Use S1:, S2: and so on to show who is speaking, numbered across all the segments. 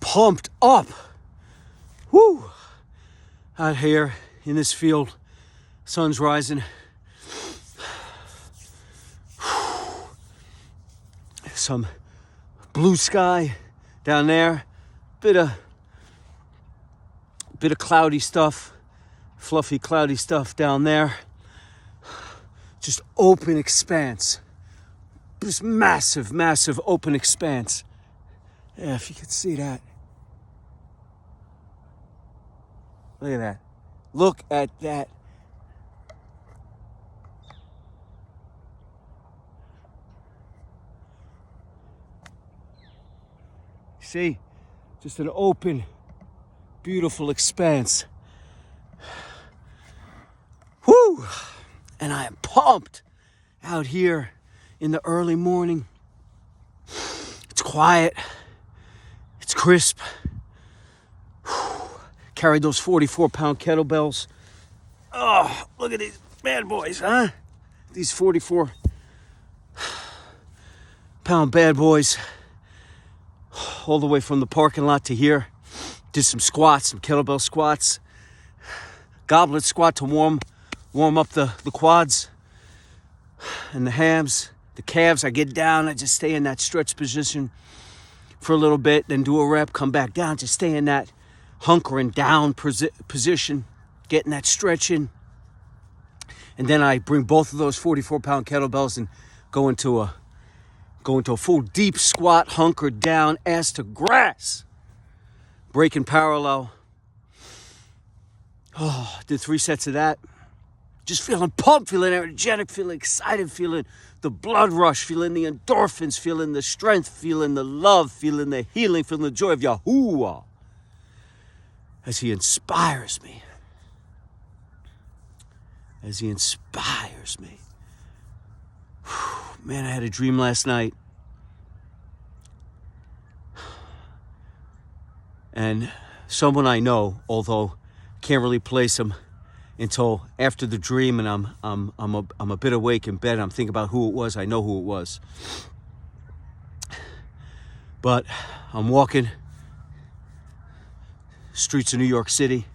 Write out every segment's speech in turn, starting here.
S1: pumped up. Woo! Out here in this field, sun's rising. Some blue sky down there. Bit of cloudy stuff, fluffy cloudy stuff down there. Just open expanse. Just massive, massive open expanse. Yeah, if you could see that. Look at that. Look at that. See? Just an open, beautiful expanse. Woo! And I am pumped out here in the early morning. It's quiet. It's crisp. Carried those 44-pound kettlebells. Oh, look at these bad boys, huh? These 44-pound bad boys. All the way from the parking lot to here. Did some squats, some kettlebell squats. Goblet squat to warm up the quads and the hams, the calves. I get down, I just stay in that stretch position for a little bit, then do a rep, come back down, just stay in that hunkering down position, getting that stretch in. And then I bring both of those 44-pound kettlebells and go into a full deep squat, hunkered down, ass to grass. Breaking parallel. Oh, did 3 sets of that. Just feeling pumped, feeling energetic, feeling excited, feeling the blood rush, feeling the endorphins, feeling the strength, feeling the love, feeling the healing, feeling the joy of Yahuwah as he inspires me. As he inspires me. Whew, man, I had a dream last night. And someone I know, although can't really place him until after the dream, and I'm a bit awake in bed. I'm thinking about who it was. I know who it was. But I'm walking streets of New York City.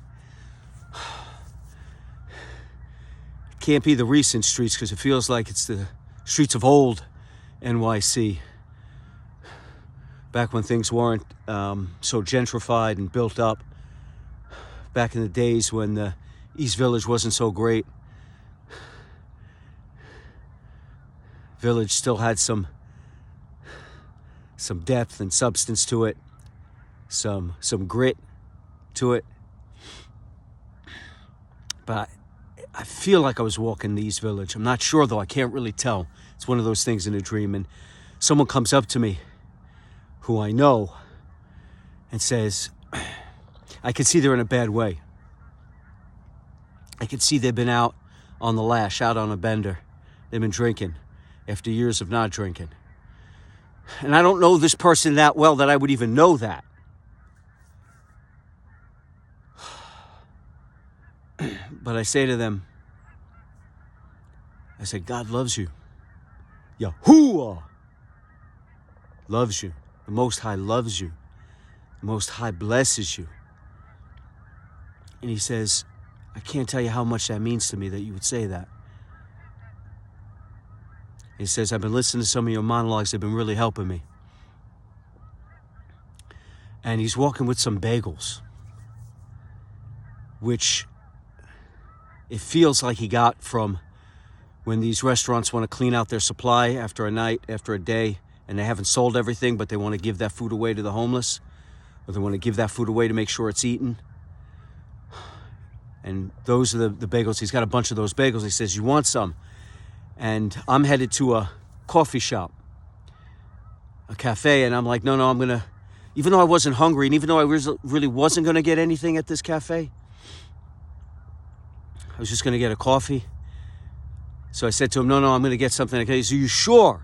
S1: Can't be the recent streets because it feels like it's the streets of old NYC. Back when things weren't so gentrified and built up. Back in the days when the East Village wasn't so great. Village still had some depth and substance to it. Some grit to it. But I feel like I was walking the East Village. I'm not sure though, I can't really tell. It's one of those things in a dream. And someone comes up to me who I know and says, I can see they're in a bad way. I can see they've been out on the lash, out on a bender. They've been drinking after years of not drinking. And I don't know this person that well that I would even know that. But I say to them, I said, God loves you. Yahuwah loves you. The Most High loves you. The Most High blesses you. And he says, I can't tell you how much that means to me that you would say that. He says, I've been listening to some of your monologues. They've been really helping me. And he's walking with some bagels, which it feels like he got from when these restaurants want to clean out their supply after a night, after a day, and they haven't sold everything, but they want to give that food away to the homeless, or they want to give that food away to make sure it's eaten. And those are the bagels. He's got a bunch of those bagels. He says, you want some? And I'm headed to a coffee shop, a cafe, and I'm like, no, I'm going to, even though I wasn't hungry, and even though I really wasn't going to get anything at this cafe, I was just going to get a coffee. So I said to him, no, I'm going to get something. Okay, so you sure?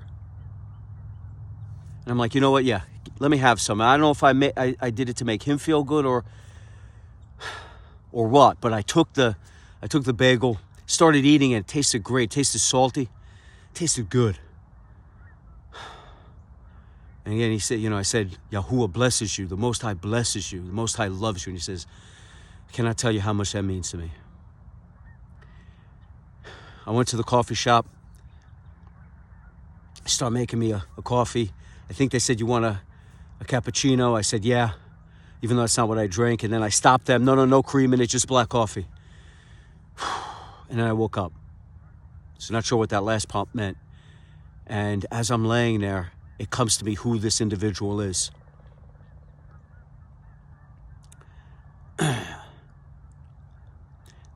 S1: And I'm like, you know what? Yeah, let me have some. I don't know if I did it to make him feel good or what, but I took the bagel, started eating it. It tasted great. It tasted salty. It tasted good. And again, he said, I said, Yahuwah blesses you. The Most High blesses you. The Most High loves you. And he says, I cannot tell you how much that means to me. I went to the coffee shop. I started making me a coffee. I think they said, you want a cappuccino? I said, yeah, even though that's not what I drink. And then I stopped them. No cream in it, just black coffee. And then I woke up. So not sure what that last pump meant. And as I'm laying there, it comes to me who this individual is.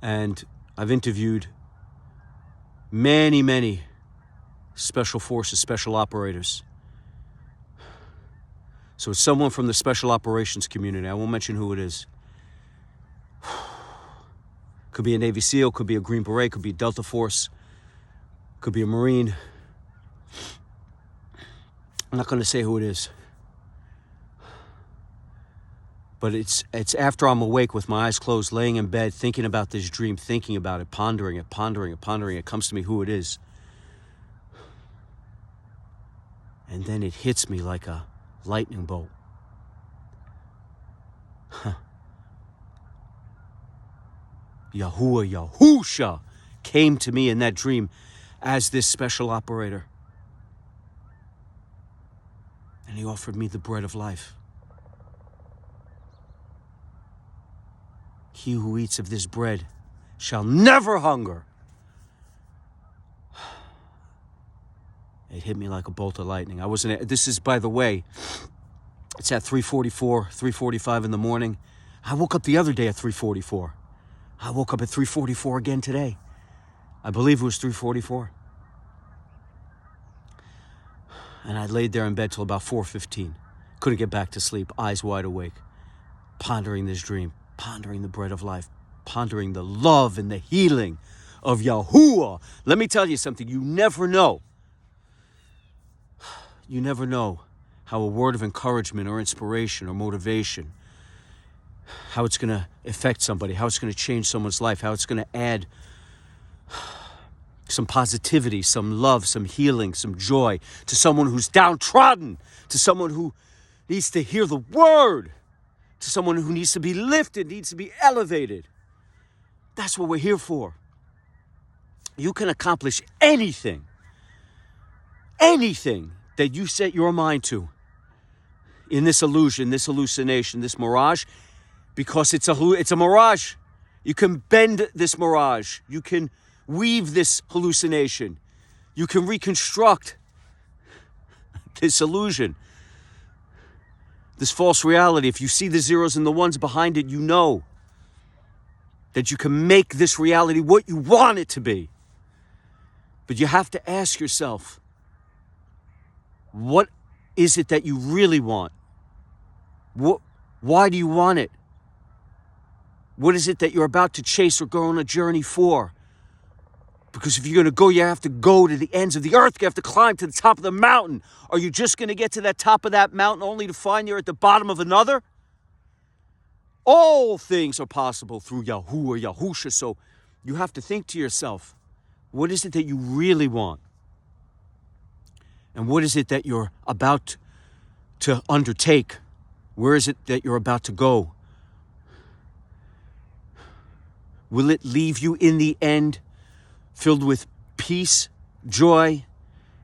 S1: And I've interviewed many special forces, special operators. So it's someone from the special operations community. I won't mention who it is. Could be a Navy SEAL, could be a Green Beret, could be a Delta Force, could be a Marine. I'm not going to say who it is. But it's after I'm awake with my eyes closed, laying in bed, thinking about this dream, thinking about it, pondering it. It comes to me who it is. And then it hits me like a lightning bolt. Yahusha came to me in that dream as this special operator. And he offered me the bread of life. He who eats of this bread shall never hunger. It hit me like a bolt of lightning. This is, by the way, it's at 3:44, 3:45 in the morning. I woke up the other day at 3:44. I woke up at 3:44 again today. I believe it was 3:44. And I laid there in bed till about 4:15. Couldn't get back to sleep, eyes wide awake, pondering this dream, pondering the bread of life, pondering the love and the healing of Yahuwah. Let me tell you something, you never know. You never know how a word of encouragement or inspiration or motivation, how it's going to affect somebody, how it's going to change someone's life, how it's going to add some positivity, some love, some healing, some joy to someone who's downtrodden, to someone who needs to hear the word, to someone who needs to be lifted, needs to be elevated. That's what we're here for. You can accomplish anything that you set your mind to in this illusion, this hallucination, this mirage, because it's a mirage. You can bend this mirage. You can weave this hallucination. You can reconstruct this illusion, this false reality. If you see the zeros and the ones behind it, you know that you can make this reality what you want it to be. But you have to ask yourself, what is it that you really want? Why do you want it? What is it that you're about to chase or go on a journey for? Because if you're going to go, you have to go to the ends of the earth. You have to climb to the top of the mountain. Are you just going to get to that top of that mountain only to find you're at the bottom of another? All things are possible through Yahuwah, Yahusha. So you have to think to yourself, what is it that you really want? And what is it that you're about to undertake? Where is it that you're about to go? Will it leave you in the end filled with peace, joy,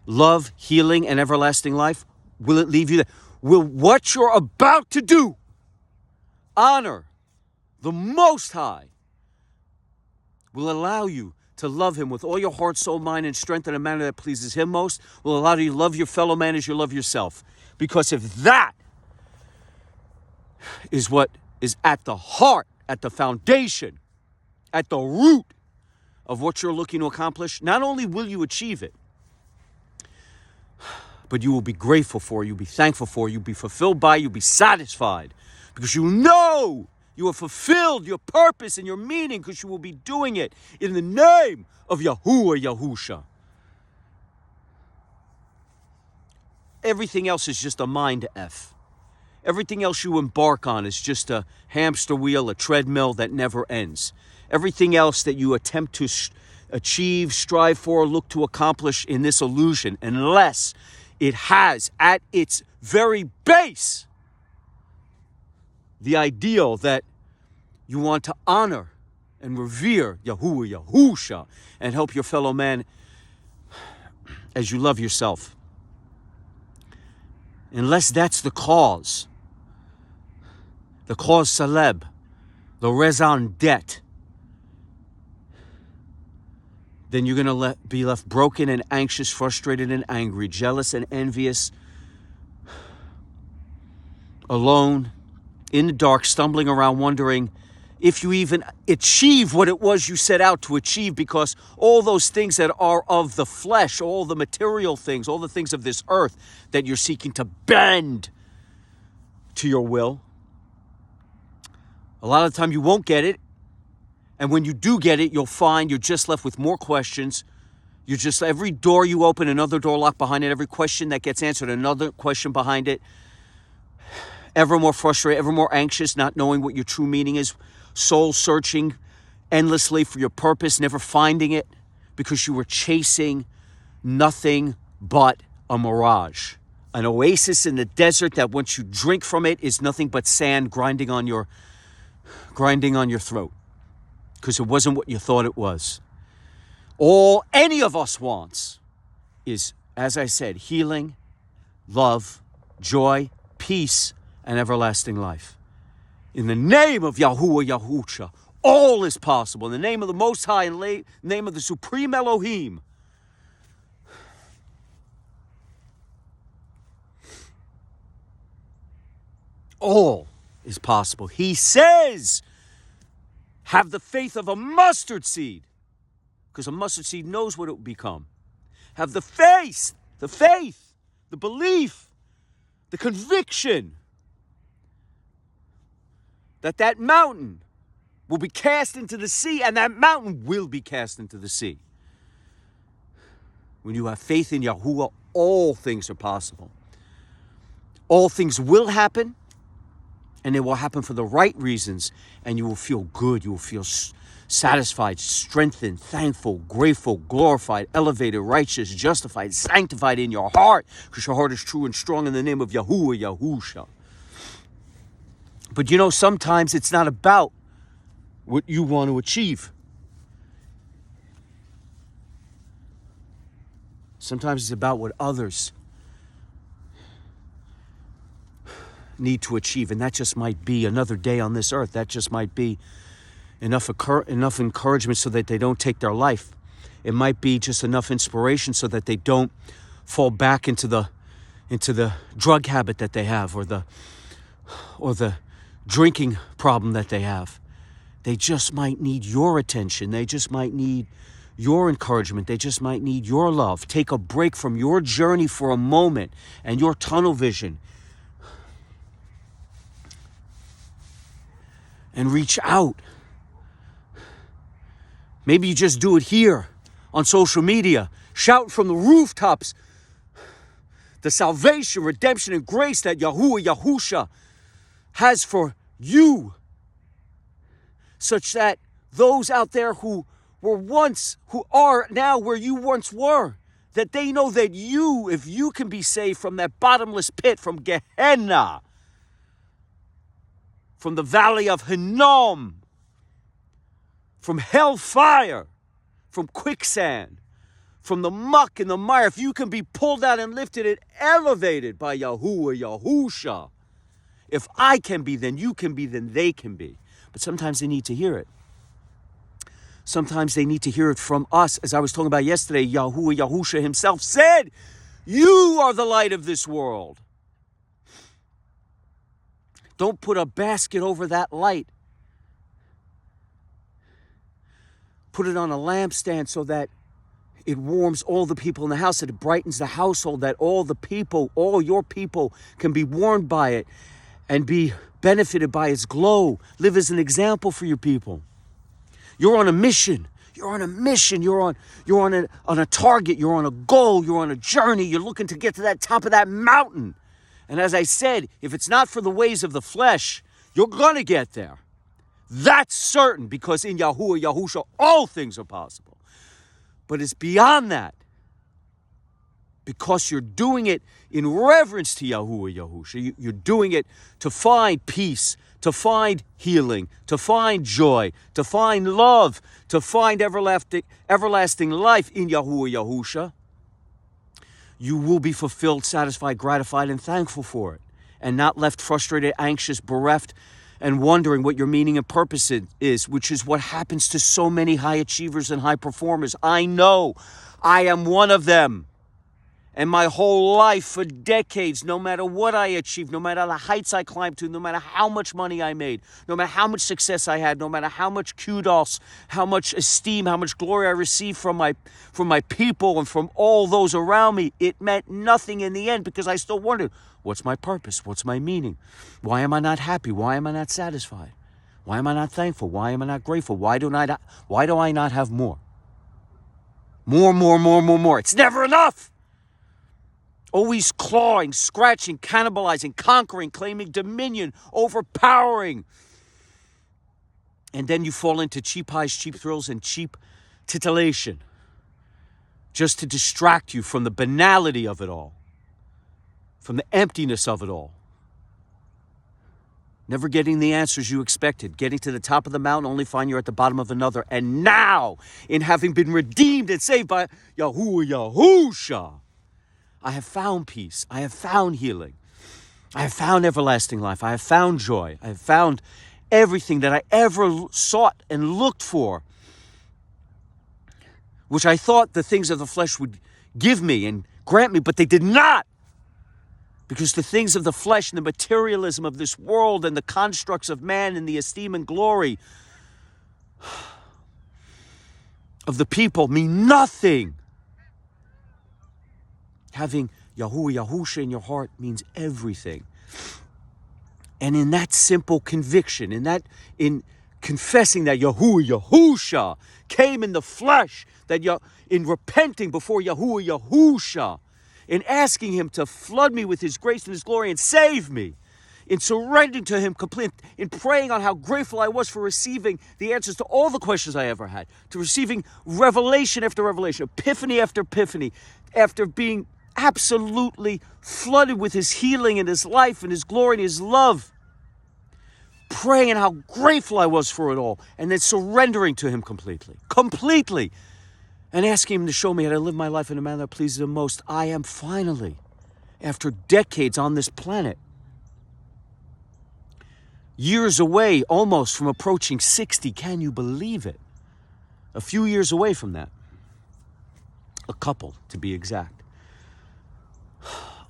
S1: love, healing, and everlasting life? Will it leave you there? Will what you're about to do honor the Most High? Will allow you to love Him with all your heart, soul, mind, and strength in a manner that pleases Him most? Will allow you to love your fellow man as you love yourself? Because if that is what is at the heart, at the foundation, at the root of what you're looking to accomplish, not only will you achieve it, but you will be grateful for, you'll be thankful for, you'll be fulfilled by, you'll be satisfied, because you know you have fulfilled your purpose and your meaning, because you will be doing it in the name of Yahuwah, Yahusha. Everything else is just a mind F. Everything else you embark on is just a hamster wheel, a treadmill that never ends. Everything else that you attempt to achieve, strive for, look to accomplish in this illusion, unless It has at its very base the ideal that you want to honor and revere Yahuwah, Yahusha, and help your fellow man as you love yourself. Unless that's the cause celeb, the raison d'etre, then you're going to be left broken and anxious, frustrated and angry, jealous and envious, alone, in the dark, stumbling around, wondering if you even achieve what it was you set out to achieve, because all those things that are of the flesh, all the material things, all the things of this earth that you're seeking to bend to your will, a lot of the time you won't get it. And when you do get it, you'll find you're just left with more questions. You're just, every door you open, another door locked behind it. Every question that gets answered, another question behind it. Ever more frustrated, ever more anxious, not knowing what your true meaning is. Soul searching endlessly for your purpose, never finding it because you were chasing nothing but a mirage. An oasis in the desert that once you drink from it is nothing but sand grinding on your throat. Because it wasn't what you thought it was. All any of us wants is, as I said, healing, love, joy, peace, and everlasting life. In the name of Yahuwah Yahusha, all is possible. In the name of the Most High, in the name of the Supreme Elohim. All is possible. He says, have the faith of a mustard seed, because a mustard seed knows what it will become. Have the faith, the belief, the conviction that mountain will be cast into the sea, and that mountain will be cast into the sea. When you have faith in Yahuwah, all things are possible. All things will happen, and it will happen for the right reasons, and you will feel good. You will feel satisfied, strengthened, thankful, grateful, glorified, elevated, righteous, justified, sanctified in your heart, because your heart is true and strong in the name of Yahuwah, Yahusha. But sometimes it's not about what you want to achieve. Sometimes it's about what others need to achieve, and that just might be another day on this earth. That just might be enough encouragement so that they don't take their life. It might be just enough inspiration so that they don't fall back into the drug habit that they have, or the drinking problem that they have. They just might need your attention. They just might need your encouragement. They just might need your love. Take a break from your journey for a moment and your tunnel vision, and reach out. Maybe you just do it here on social media. Shout from the rooftops the salvation, redemption, and grace that Yahuwah Yahusha has for you, such that those out there who are now where you once were, that they know that if you can be saved from that bottomless pit, from Gehenna, from the valley of Hinnom, from hellfire, from quicksand, from the muck and the mire, if you can be pulled out and lifted and elevated by Yahuwah Yahusha, if I can be, then you can be, then they can be. But sometimes they need to hear it. Sometimes they need to hear it from us. As I was talking about yesterday, Yahuwah Yahusha himself said, you are the light of this world. Don't put a basket over that light. Put it on a lampstand so that it warms all the people in the house, that it brightens the household, that all your people can be warmed by it and be benefited by its glow. Live as an example for your people. You're on a mission. You're on a mission. You're on a target. You're on a goal. You're on a journey. You're looking to get to that top of that mountain. And as I said, if it's not for the ways of the flesh, you're going to get there. That's certain, because in Yahuwah Yahusha, all things are possible. But it's beyond that. because you're doing it in reverence to Yahuwah Yahusha. You're doing it to find peace, to find healing, to find joy, to find love, to find everlasting life in Yahuwah Yahusha. You will be fulfilled, satisfied, gratified, and thankful for it, and not left frustrated, anxious, bereft, and wondering what your meaning and purpose is, which is what happens to so many high achievers and high performers. I know. I am one of them. And my whole life, for decades, no matter what I achieved, no matter the heights I climbed to, no matter how much money I made, no matter how much success I had, no matter how much kudos, how much esteem, how much glory I received from my people and from all those around me, it meant nothing in the end, because I still wondered, what's my purpose? What's my meaning? Why am I not happy? Why am I not satisfied? Why am I not thankful? Why am I not grateful? Why do I not have more? More. It's never enough. Always clawing, scratching, cannibalizing, conquering, claiming dominion, overpowering. And then you fall into cheap highs, cheap thrills, and cheap titillation, just to distract you from the banality of it all, from the emptiness of it all. Never getting the answers you expected, getting to the top of the mountain, only find you're at the bottom of another. And now, in having been redeemed and saved by Yahuwah Yahusha, I have found peace. I have found healing. I have found everlasting life. I have found joy. I have found everything that I ever sought and looked for, which I thought the things of the flesh would give me and grant me, but they did not. Because the things of the flesh and the materialism of this world and the constructs of man and the esteem and glory of the people mean nothing. Having Yahuwah Yahusha in your heart means everything. And in that simple conviction, in confessing that Yahuwah Yahusha came in the flesh, that in repenting before Yahuwah Yahusha, in asking him to flood me with his grace and his glory and save me, in surrendering to him completely, in praying on how grateful I was for receiving the answers to all the questions I ever had, to receiving revelation after revelation, epiphany after epiphany, after being absolutely flooded with his healing and his life and his glory and his love, praying on how grateful I was for it all, and then surrendering to him completely, and asking him to show me how to live my life in a manner that pleases him most. I am finally, after decades on this planet, years away almost from approaching 60, can you believe it? A few years away from that. A couple, to be exact.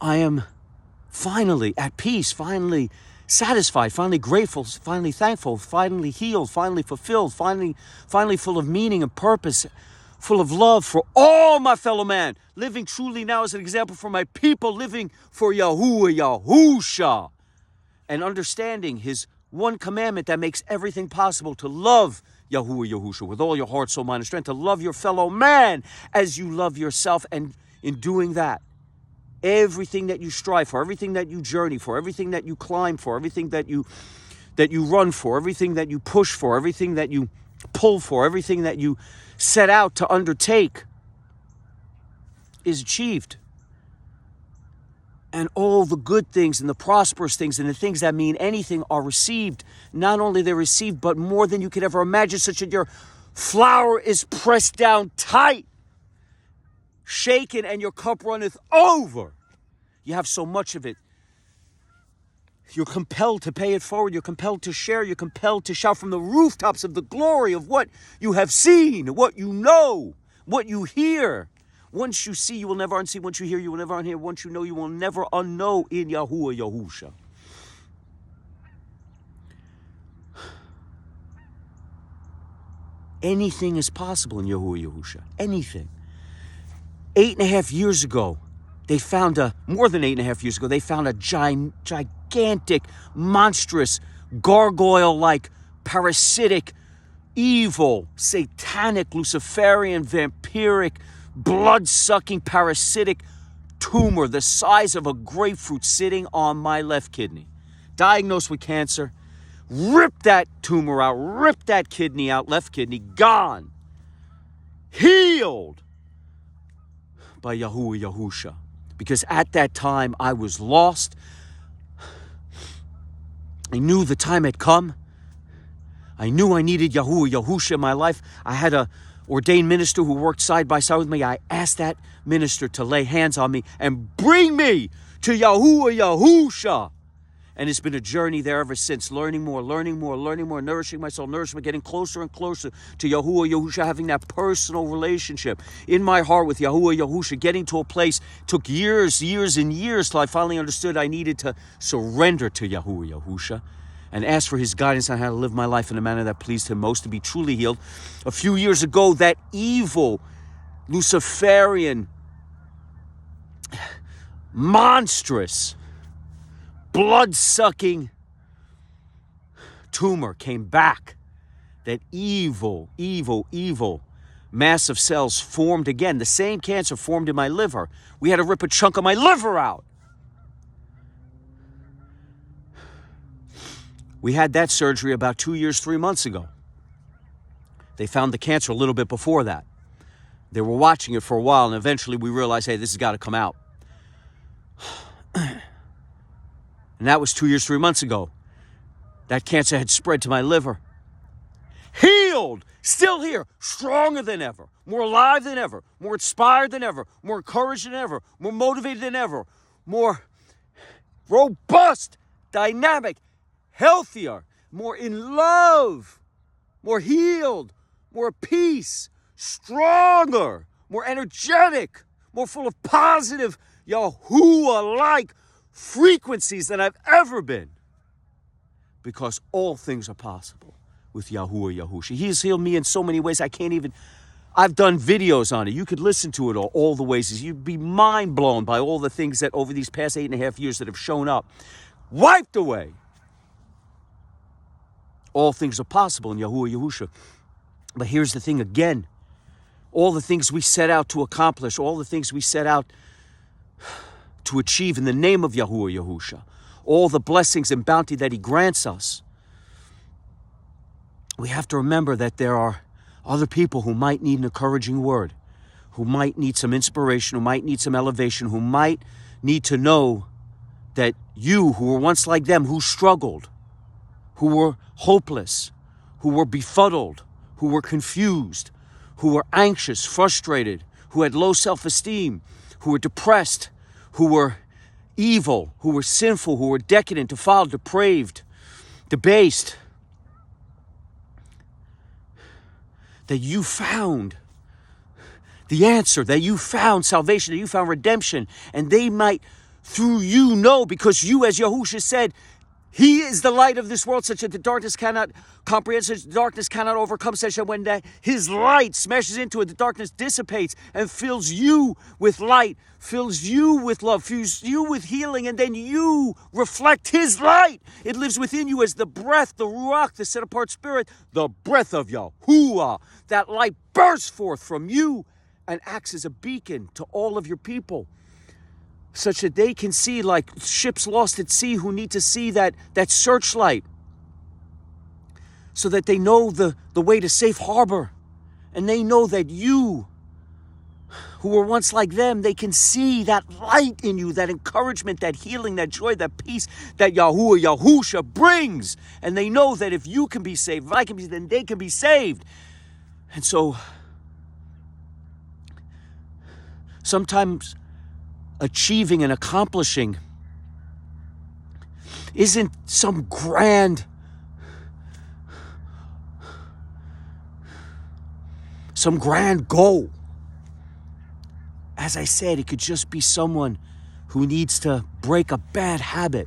S1: I am finally at peace, finally satisfied, finally grateful, finally thankful, finally healed, finally fulfilled, finally full of meaning and purpose, full of love for all my fellow man, living truly now as an example for my people, living for Yahuwah Yahusha, and understanding his one commandment that makes everything possible, to love Yahuwah Yahusha with all your heart, soul, mind, and strength, to love your fellow man as you love yourself. And in doing that, everything that you strive for, everything that you journey for, everything that you climb for, everything that you run for, everything that you push for, everything that you pull for, everything that you set out to undertake is achieved. And all the good things and the prosperous things and the things that mean anything are received. Not only they're received, but more than you could ever imagine, such that your flour is pressed down tight, shaken, and your cup runneth over. You have so much of it. You're compelled to pay it forward. You're compelled to share. You're compelled to shout from the rooftops of the glory of what you have seen, what you know, what you hear. Once you see, you will never unsee. Once you hear, you will never unhear. Once you know, you will never unknow in Yahuwah Yahusha. Anything is possible in Yahuwah Yahusha. Anything. 8.5 years ago, they found more than 8.5 years ago, they found a gigantic, monstrous, gargoyle-like, parasitic, evil, satanic, Luciferian, vampiric, blood-sucking, parasitic tumor the size of a grapefruit sitting on my left kidney. Diagnosed with cancer. Ripped that tumor out, ripped that kidney out, left kidney, gone. Healed by Yahuwah Yahusha. Because at that time, I was lost. I knew the time had come. I knew I needed Yahuwah, Yahusha in my life. I had a ordained minister who worked side by side with me. I asked that minister to lay hands on me and bring me to Yahuwah, Yahusha. And it's been a journey there ever since, learning more, nourishing my soul, getting closer and closer to Yahuwah, Yahusha, having that personal relationship in my heart with Yahuwah, Yahusha, getting to a place. Took years and years till I finally understood I needed to surrender to Yahuwah, Yahusha, and ask for his guidance on how to live my life in a manner that pleased him most, to be truly healed. A few years ago, that evil, Luciferian, monstrous, blood-sucking tumor came back. That evil mass of cells formed again. The same cancer formed in my liver. We had to rip a chunk of my liver out. We had that surgery about 2 years, 3 months ago. They found the cancer a little bit before that. They were watching it for a while, and eventually we realized, hey, this has got to come out. And that was 2 years, 3 months ago. That cancer had spread to my liver. Healed, still here, stronger than ever, more alive than ever, more inspired than ever, more encouraged than ever, more motivated than ever, more robust, dynamic, healthier, more in love, more healed, more at peace, stronger, more energetic, more full of positive Yahuwah-like frequencies than I've ever been. Because all things are possible with Yahuwah, Yahusha. He has healed me in so many ways I've done videos on it. You could listen to it all the ways. You'd be mind blown by all the things that over these past 8.5 years that have shown up. Wiped away. All things are possible in Yahuwah, Yahusha. But here's the thing again. All the things we set out to accomplish, all the things we set out to achieve in the name of Yahuwah, Yahusha, all the blessings and bounty that he grants us, we have to remember that there are other people who might need an encouraging word, who might need some inspiration, who might need some elevation, who might need to know that you, who were once like them, who struggled, who were hopeless, who were befuddled, who were confused, who were anxious, frustrated, who had low self-esteem, who were depressed, who were evil, who were sinful, who were decadent, defiled, depraved, debased, that you found the answer, that you found salvation, that you found redemption, and they might through you know, because you, as Yahusha said, he is the light of this world, such that the darkness cannot comprehend, such that the darkness cannot overcome, such that when his light smashes into it, the darkness dissipates and fills you with light, fills you with love, fills you with healing, and then you reflect his light. It lives within you as the breath, the ruach, the set-apart spirit, the breath of Yahuwah. That light bursts forth from you and acts as a beacon to all of your people, such that they can see, like ships lost at sea who need to see that searchlight, so that they know the way to safe harbor. And they know that you, who were once like them, they can see that light in you, that encouragement, that healing, that joy, that peace that Yahuwah, Yahusha brings. And they know that if you can be saved, if I can be saved, then they can be saved. And so, sometimes achieving and accomplishing isn't some grand goal. As I said, it could just be someone who needs to break a bad habit,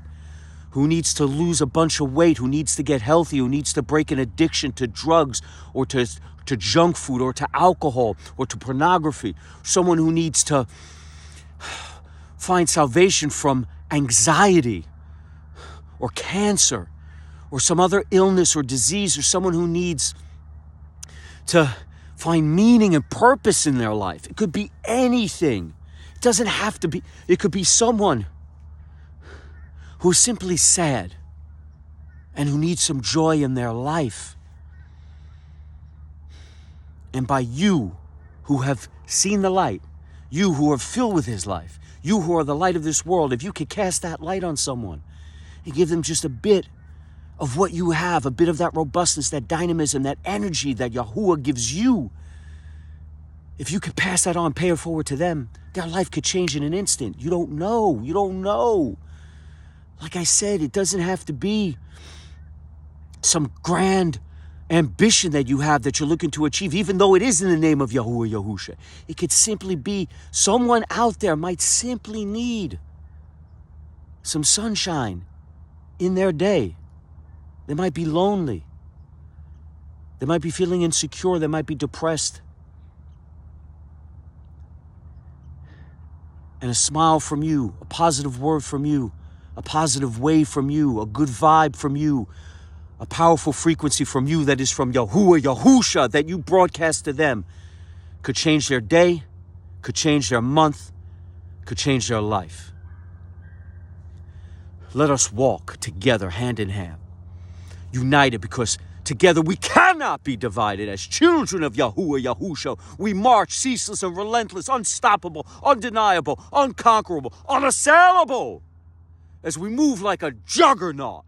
S1: who needs to lose a bunch of weight, who needs to get healthy, who needs to break an addiction to drugs or to junk food or to alcohol or to pornography, someone who needs to find salvation from anxiety or cancer or some other illness or disease, or someone who needs to find meaning and purpose in their life. It could be anything. It doesn't have to be. It could be someone who's simply sad and who needs some joy in their life. And by you who have seen the light, you who are filled with his life, You who are the light of this world, if you could cast that light on someone and give them just a bit of what you have, a bit of that robustness, that dynamism, that energy that Yahuwah gives you, if you could pass that on, pay it forward to them, their life could change in an instant. You don't know. You don't know. Like I said, it doesn't have to be some grand ambition that you have that you're looking to achieve, even though it is in the name of Yahuwah Yahusha. It could simply be someone out there might simply need some sunshine in their day. They might be lonely. They might be feeling insecure. They might be depressed. And a smile from you, a positive word from you, a positive wave from you, a good vibe from you, a powerful frequency from you that is from Yahuwah Yahusha that you broadcast to them could change their day, could change their month, could change their life. Let us walk together hand in hand, united, because together we cannot be divided. As children of Yahuwah Yahusha, we march ceaseless and relentless, unstoppable, undeniable, unconquerable, unassailable, as we move like a juggernaut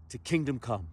S1: to kingdom come.